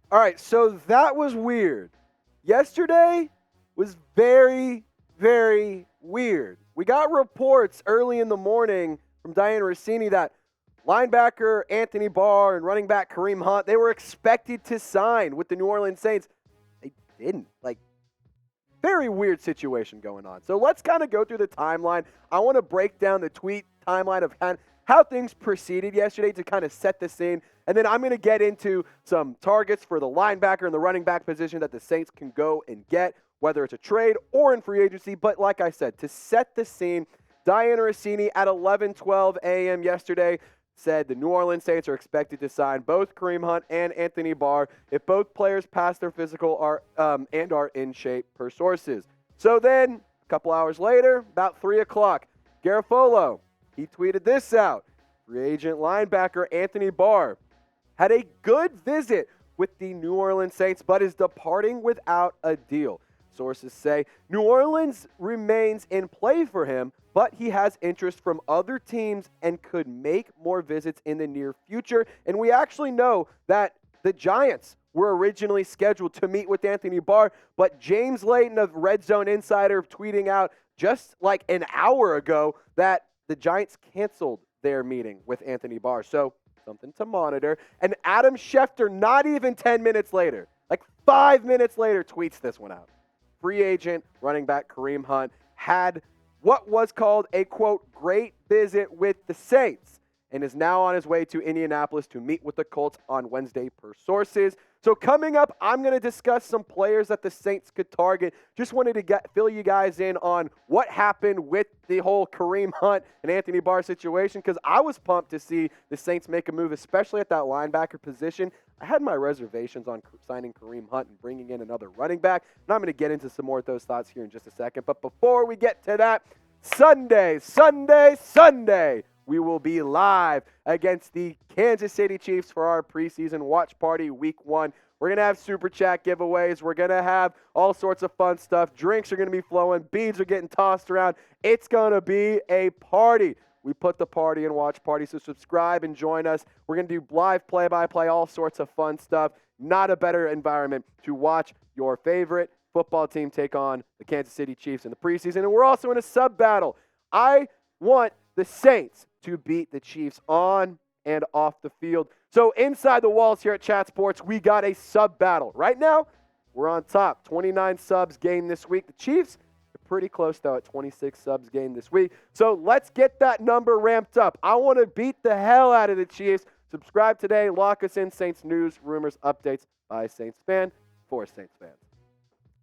All right, so that was weird. Yesterday was very, very weird. We got reports early in the morning from Dianna Russini that linebacker Anthony Barr and running back Kareem Hunt, they were expected to sign with the New Orleans Saints. They didn't. Very weird situation going on. So let's kind of go through the timeline. I want to break down the tweet timeline of how things proceeded yesterday to kind of set the scene. And then I'm going to get into some targets for the linebacker and the running back position that the Saints can go and get, whether it's a trade or in free agency. But like I said, to set the scene, Dianna Russini at 11:12 a.m. yesterday said the New Orleans Saints are expected to sign both Kareem Hunt and Anthony Barr if both players pass their physical and are in shape per sources. So then, a couple hours later, about 3 o'clock, Garaffolo, he tweeted this out. Free agent linebacker Anthony Barr had a good visit with the New Orleans Saints, but is departing without a deal. Sources say New Orleans remains in play for him, but he has interest from other teams and could make more visits in the near future. And we actually know that the Giants were originally scheduled to meet with Anthony Barr, but James Layton of Red Zone Insider tweeting out just like an hour ago that the Giants canceled their meeting with Anthony Barr. So something to monitor. And Adam Schefter, not even 10 minutes later, like 5 minutes later, tweets this one out. Free agent running back Kareem Hunt had what was called a, quote, great visit with the Saints and is now on his way to Indianapolis to meet with the Colts on Wednesday per sources. So coming up, I'm going to discuss some players that the Saints could target. Just wanted to fill you guys in on what happened with the whole Kareem Hunt and Anthony Barr situation, because I was pumped to see the Saints make a move, especially at that linebacker position. I had my reservations on signing Kareem Hunt and bringing in another running back, and I'm going to get into some more of those thoughts here in just a second. But before we get to that, Sunday, we will be live against the Kansas City Chiefs for our preseason watch party week 1. We're going to have super chat giveaways. We're going to have all sorts of fun stuff. Drinks are going to be flowing. Beads are getting tossed around. It's going to be a party. We put the party in watch party, so subscribe and join us. We're going to do live play-by-play, all sorts of fun stuff. Not a better environment to watch your favorite football team take on the Kansas City Chiefs in the preseason. And we're also in a sub-battle. I want the Saints to beat the Chiefs on and off the field. So inside the walls here at Chat Sports, we got a sub-battle. Right now, we're on top. 29 subs gained this week. The Chiefs are pretty close, though, at 26 subs gained this week. So let's get that number ramped up. I want to beat the hell out of the Chiefs. Subscribe today. Lock us in. Saints news, rumors, updates by a Saints fan for Saints fans.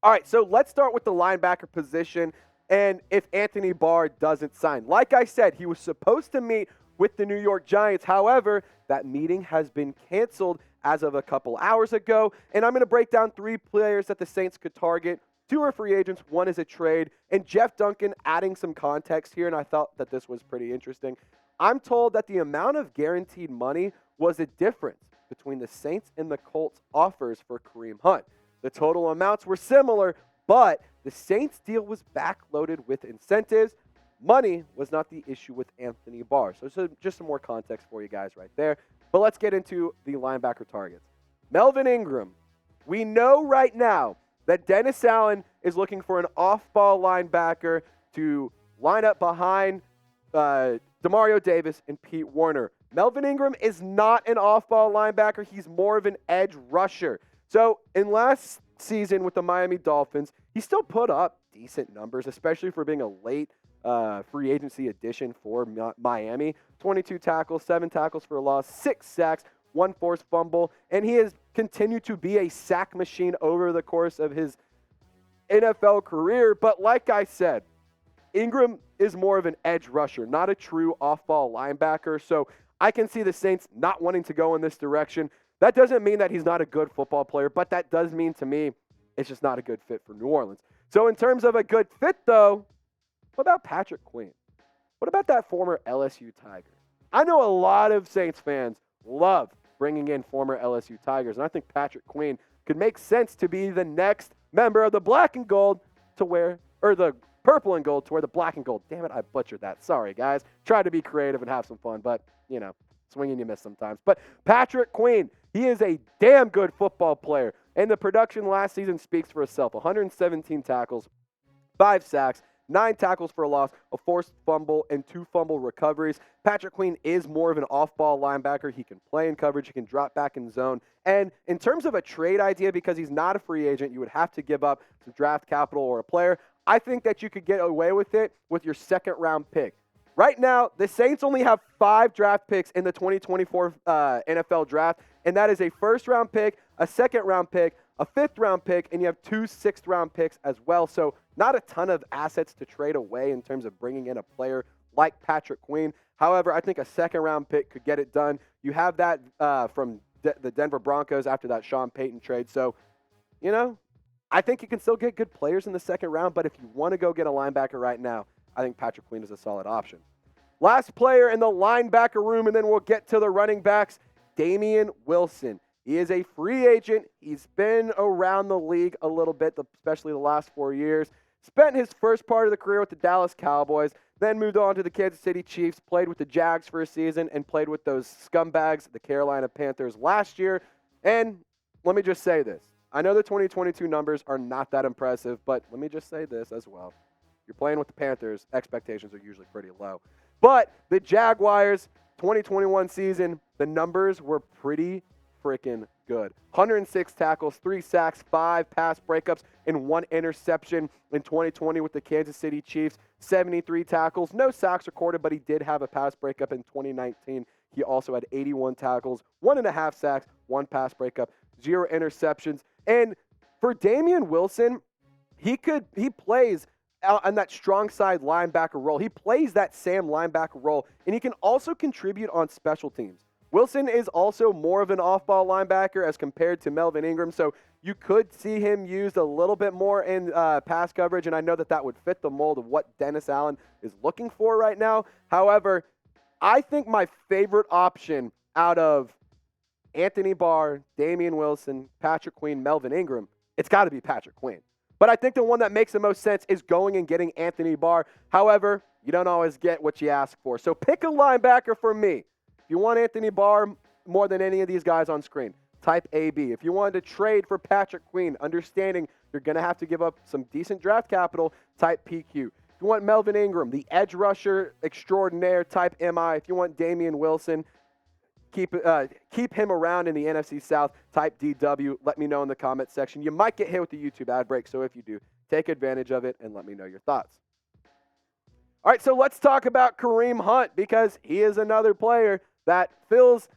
All right, so let's start with the linebacker position. And if Anthony Barr doesn't sign, like I said, he was supposed to meet with the New York Giants. However, that meeting has been canceled as of a couple hours ago. And I'm going to break down 3 players that the Saints could target. 2 are free agents, 1 is a trade. And Jeff Duncan adding some context here, and I thought that this was pretty interesting. I'm told that the amount of guaranteed money was a difference between the Saints and the Colts offers for Kareem Hunt. The total amounts were similar, but the Saints deal was backloaded with incentives. Money was not the issue with Anthony Barr. So just some more context for you guys right there. But let's get into the linebacker targets. Melvin Ingram. We know right now that Dennis Allen is looking for an off-ball linebacker to line up behind Demario Davis and Pete Werner. Melvin Ingram is not an off-ball linebacker. He's more of an edge rusher. So in last season with the Miami Dolphins, he still put up decent numbers, especially for being a late free agency addition for Miami. 22 tackles, 7 tackles for a loss, 6 sacks, 1 forced fumble, and he has continued to be a sack machine over the course of his NFL career. But like I said, Ingram is more of an edge rusher, not a true off-ball linebacker. So I can see the Saints not wanting to go in this direction. That doesn't mean that he's not a good football player, but that does mean to me it's just not a good fit for New Orleans. So in terms of a good fit, though, what about Patrick Queen? What about that former LSU Tiger? I know a lot of Saints fans love bringing in former LSU Tigers, and I think Patrick Queen could make sense to be the next member of the black and gold to wear, or the purple and gold to wear the black and gold. Damn it, I butchered that. Sorry, guys. Tried to be creative and have some fun, but, you know, swing and you miss sometimes. But Patrick Queen, he is a damn good football player. And the production last season speaks for itself. 117 tackles, 5 sacks, 9 tackles for a loss, a forced fumble, and 2 fumble recoveries. Patrick Queen is more of an off-ball linebacker. He can play in coverage. He can drop back in zone. And in terms of a trade idea, because he's not a free agent, you would have to give up some draft capital or a player. I think that you could get away with it with your second-round pick. Right now, the Saints only have 5 draft picks in the 2024 NFL draft, and that is a first-round pick, a second-round pick, a fifth-round pick, and you have 2 sixth-round picks as well. So not a ton of assets to trade away in terms of bringing in a player like Patrick Queen. However, I think a second-round pick could get it done. You have that from the Denver Broncos after that Sean Payton trade. So, you know, I think you can still get good players in the second round, but if you want to go get a linebacker right now, I think Patrick Queen is a solid option. Last player in the linebacker room, and then we'll get to the running backs, Damian Wilson. He is a free agent. He's been around the league a little bit, especially the last 4 years. Spent his first part of the career with the Dallas Cowboys, then moved on to the Kansas City Chiefs, played with the Jags for a season, and played with those scumbags, the Carolina Panthers, last year. And let me just say this. I know the 2022 numbers are not that impressive, but let me just say this as well. You're playing with the Panthers, expectations are usually pretty low. But the Jaguars, 2021 season, the numbers were pretty freaking good. 106 tackles, 3 sacks, 5 pass breakups, and 1 interception in 2020 with the Kansas City Chiefs. 73 tackles, no sacks recorded, but he did have a pass breakup in 2019. He also had 81 tackles, 1.5 sacks, 1 pass breakup, 0 interceptions. And for Damian Wilson, he plays on that strong side linebacker role. He plays that Sam linebacker role, and he can also contribute on special teams. Wilson is also more of an off-ball linebacker as compared to Melvin Ingram, so you could see him used a little bit more in pass coverage, and I know that would fit the mold of what Dennis Allen is looking for right now. However, I think my favorite option out of Anthony Barr, Damian Wilson, Patrick Queen, Melvin Ingram, it's got to be Patrick Queen. But I think the one that makes the most sense is going and getting Anthony Barr. However, you don't always get what you ask for. So pick a linebacker for me. If you want Anthony Barr more than any of these guys on screen, type AB. If you wanted to trade for Patrick Queen, understanding you're going to have to give up some decent draft capital, type PQ. If you want Melvin Ingram, the edge rusher extraordinaire, type MI. If you want Damian Wilson, keep him around in the NFC South, type DW. Let me know in the comments section. You might get hit with the YouTube ad break, so if you do, take advantage of it and let me know your thoughts. All right, so let's talk about Kareem Hunt, because he is another player that fills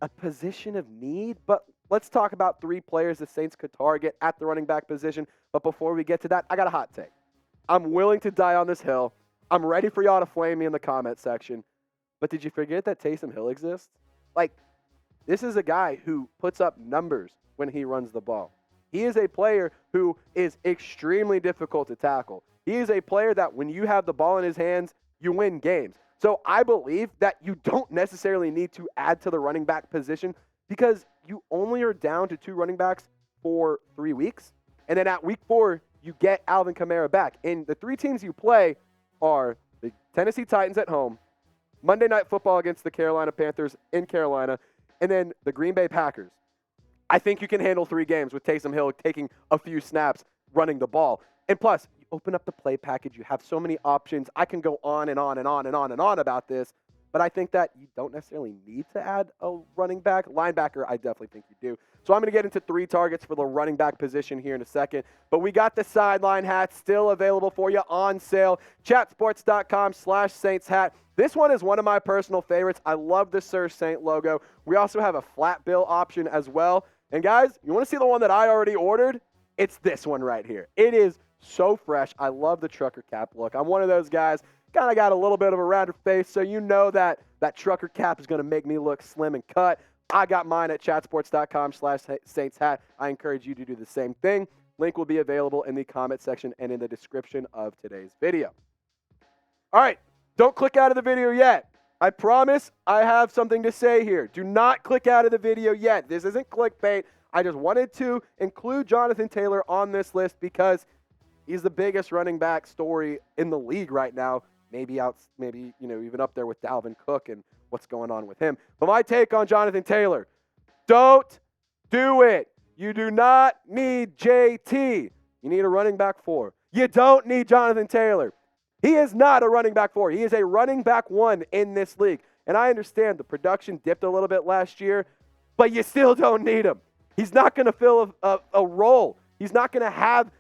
a position of need. But let's talk about 3 players the Saints could target at the running back position. But before we get to that, I got a hot take. I'm willing to die on this hill. I'm ready for y'all to flame me in the comment section. But did you forget that Taysom Hill exists? Like, this is a guy who puts up numbers when he runs the ball. He is a player who is extremely difficult to tackle. He is a player that when you have the ball in his hands, you win games. So I believe that you don't necessarily need to add to the running back position, because you only are down to 2 running backs for 3 weeks. And then at week 4, you get Alvin Kamara back. And the 3 teams you play are the Tennessee Titans at home, Monday Night Football against the Carolina Panthers in Carolina, and then the Green Bay Packers. I think you can handle 3 games with Taysom Hill taking a few snaps running the ball. And plus, you open up the play package. You have so many options. I can go on and on and on and on and on about this, but I think that you don't necessarily need to add a running back. Linebacker, I definitely think you do. So I'm going to get into 3 targets for the running back position here in a second. But we got the sideline hats still available for you on sale. Chatsports.com/Saints hat. This one is one of my personal favorites. I love the Sir Saint logo. We also have a flat bill option as well. And guys, you want to see the one that I already ordered? It's this one right here. It is so fresh. I love the trucker cap look. I'm one of those guys, kind of got a little bit of a rounder face, so you know that trucker cap is going to make me look slim and cut. I got mine at chatsports.com/Saints hat. I encourage you to do the same thing. Link will be available in the comment section and in the description of today's video. All right, don't click out of the video yet. I promise I have something to say here. Do not click out of the video yet. This isn't clickbait. I just wanted to include Jonathan Taylor on this list because he's the biggest running back story in the league right now. maybe even up there with Dalvin Cook and what's going on with him. But my take on Jonathan Taylor, don't do it. You do not need JT. You need a running back 4. You don't need Jonathan Taylor. He is not a running back 4. He is a running back 1 in this league. And I understand the production dipped a little bit last year, but you still don't need him. He's not going to fill a role. He's not going to have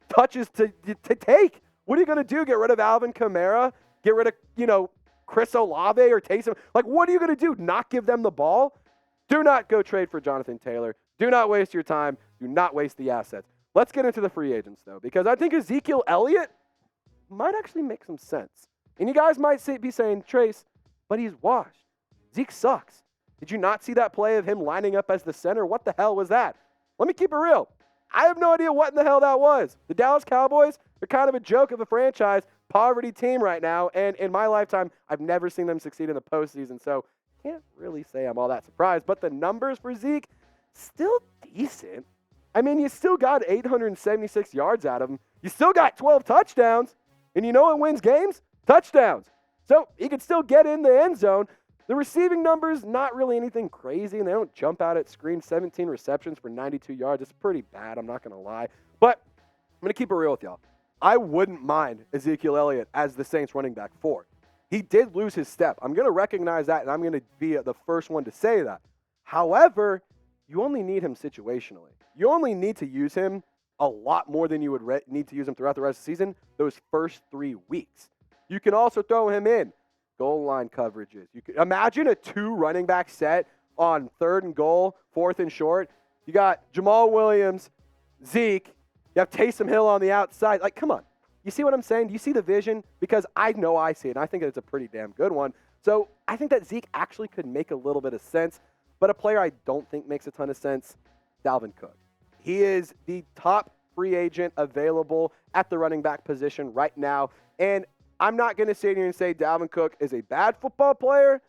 touches to take. What are you going to do? Get rid of Alvin Kamara? Get rid of, Chris Olave or Taysom? Like, what are you going to do? Not give them the ball? Do not go trade for Jonathan Taylor. Do not waste your time. Do not waste the assets. Let's get into the free agents, though, because I think Ezekiel Elliott might actually make some sense. And you guys might be saying, Trace, but he's washed. Zeke sucks. Did you not see that play of him lining up as the center? What the hell was that? Let me keep it real. I have no idea what in the hell that was. The Dallas Cowboys are kind of a joke of a franchise, poverty team right now, and in my lifetime, I've never seen them succeed in the postseason, so can't really say I'm all that surprised. But the numbers for Zeke, still decent. I mean, you still got 876 yards out of him. You still got 12 touchdowns. And you know what wins games? Touchdowns. So he could still get in the end zone. The receiving numbers, not really anything crazy, and they don't jump out at screen. 17 receptions for 92 yards. It's pretty bad, I'm not going to lie. But I'm going to keep it real with y'all. I wouldn't mind Ezekiel Elliott as the Saints running back 4. He did lose his step. I'm going to recognize that, and I'm going to be the first one to say that. However, you only need him situationally. You only need to use him a lot more than you would need to use him throughout the rest of the season, those first 3 weeks. You can also throw him in goal line coverages. You can imagine a 2 running back set on 3rd and goal, 4th and short. You got Jamal Williams, Zeke. You have Taysom Hill on the outside. Like, come on. You see what I'm saying? Do you see the vision? Because I know I see it, and I think it's a pretty damn good one. So I think that Zeke actually could make a little bit of sense. But a player I don't think makes a ton of sense, Dalvin Cook. He is the top free agent available at the running back position right now. And I'm not going to sit here and say Dalvin Cook is a bad football player,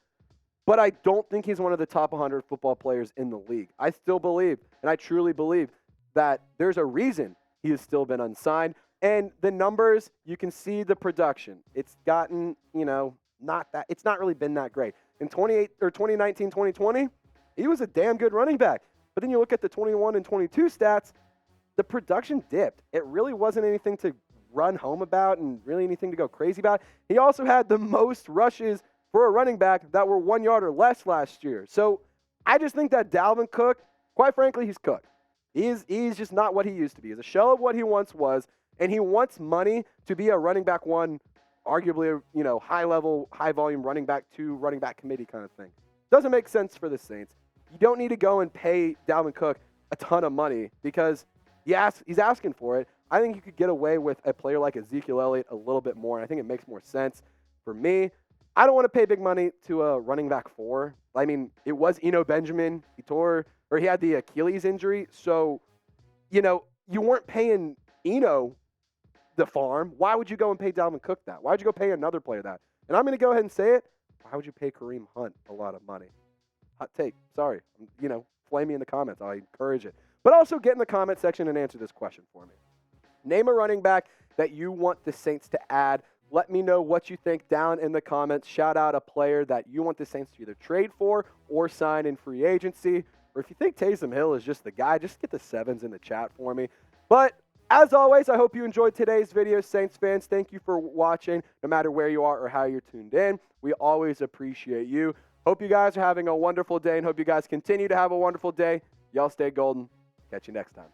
but I don't think he's one of the top 100 football players in the league. I still believe, and I truly believe, that there's a reason he has still been unsigned. And the numbers, you can see the production. It's gotten, it's not really been that great. In 2019, 2020, he was a damn good running back. But then you look at the 21 and 22 stats, the production dipped. It really wasn't anything to run home about and really anything to go crazy about. He also had the most rushes for a running back that were 1 yard or less last year. So I just think that Dalvin Cook, quite frankly, he's cooked. He's just not what he used to be. He's a shell of what he once was, and he wants money to be a running back 1, arguably a high-level, high-volume running back 2, running back committee kind of thing. Doesn't make sense for the Saints. You don't need to go and pay Dalvin Cook a ton of money because he's asking for it. I think you could get away with a player like Ezekiel Elliott a little bit more, and I think it makes more sense for me. I don't want to pay big money to a running back 4. I mean, it was Eno Benjamin. He had the Achilles injury, so, you weren't paying Eno the farm. Why would you go and pay Dalvin Cook that? Why would you go pay another player that? And I'm going to go ahead and say it. Why would you pay Kareem Hunt a lot of money? Hot take. Sorry. Flame me in the comments. I encourage it. But also get in the comment section and answer this question for me. Name a running back that you want the Saints to add. Let me know what you think down in the comments. Shout out a player that you want the Saints to either trade for or sign in free agency. Or if you think Taysom Hill is just the guy, just get the 7s in the chat for me. But as always, I hope you enjoyed today's video, Saints fans. Thank you for watching, no matter where you are or how you're tuned in. We always appreciate you. Hope you guys are having a wonderful day and hope you guys continue to have a wonderful day. Y'all stay golden. Catch you next time.